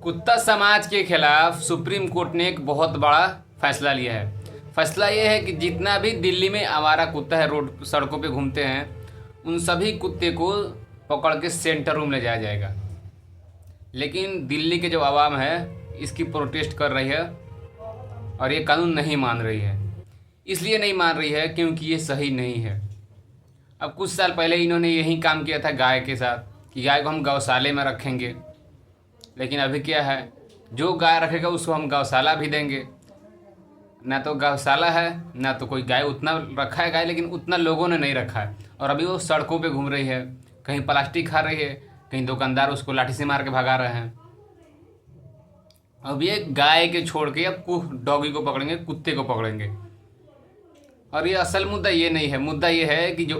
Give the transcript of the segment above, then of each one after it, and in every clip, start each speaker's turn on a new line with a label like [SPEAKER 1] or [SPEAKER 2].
[SPEAKER 1] कुत्ता समाज के खिलाफ सुप्रीम कोर्ट ने एक बहुत बड़ा फैसला लिया है। फैसला ये है कि जितना भी दिल्ली में आवारा कुत्ता है, रोड सड़कों पे घूमते हैं, उन सभी कुत्ते को पकड़ के सेंटर रूम ले जाया जाएगा। लेकिन दिल्ली के जो आवाम है इसकी प्रोटेस्ट कर रही है और ये कानून नहीं मान रही है। इसलिए नहीं मान रही है क्योंकि ये सही नहीं है। अब कुछ साल पहले इन्होंने यही काम किया था गाय के साथ कि गाय को हम गौशाले में रखेंगे, लेकिन अभी क्या है, जो गाय रखेगा उसको हम गौशाला भी देंगे। ना तो गौशाला है ना तो कोई गाय, उतना रखा है गाय लेकिन उतना लोगों ने नहीं रखा है। और अभी वो सड़कों पे घूम रही है, कहीं प्लास्टिक खा रही है, कहीं दुकानदार उसको लाठी से मार के भगा रहे हैं। अब ये गाय के छोड़ के अब डॉगी को पकड़ेंगे, कुत्ते को पकड़ेंगे। और ये असल मुद्दा ये नहीं है। मुद्दा ये है कि जो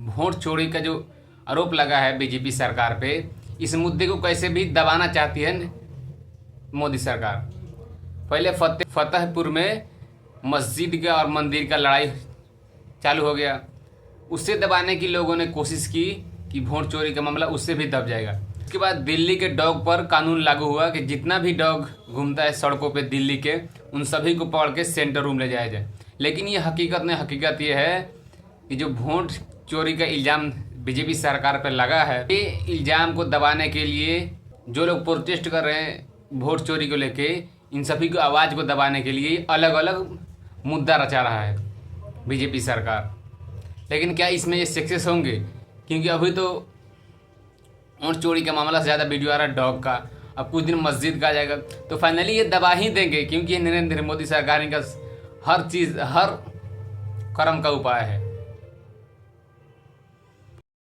[SPEAKER 1] वोट चोरी का जो आरोप लगा है बीजेपी सरकार पे, इस मुद्दे को कैसे भी दबाना चाहती है मोदी सरकार। पहले फतेहपुर में मस्जिद का और मंदिर का लड़ाई चालू हो गया, उससे दबाने की लोगों ने कोशिश की कि वोट चोरी का मामला उससे भी दब जाएगा। उसके बाद दिल्ली के डॉग पर कानून लागू हुआ कि जितना भी डॉग घूमता है सड़कों पे दिल्ली के, उन सभी को पकड़ के सेंटर रूम ले जाया जाए। लेकिन ये हकीकत ये है कि जो वोट चोरी का इल्ज़ाम बीजेपी सरकार पर लगा है, ये इल्ज़ाम को दबाने के लिए जो लोग प्रोटेस्ट कर रहे हैं वोट चोरी को लेके, इन सभी को आवाज़ को दबाने के लिए अलग अलग मुद्दा रचा रहा है बीजेपी सरकार। लेकिन क्या इसमें ये सक्सेस होंगे? क्योंकि अभी तो वोट चोरी का मामला से ज़्यादा वीडियो आ रहा है डॉग का, अब कुछ दिन मस्जिद का आ जाएगा, तो फाइनली ये दबा ही देंगे। क्योंकि नरेंद्र मोदी सरकार का हर चीज़, हर कर्म का उपाय है।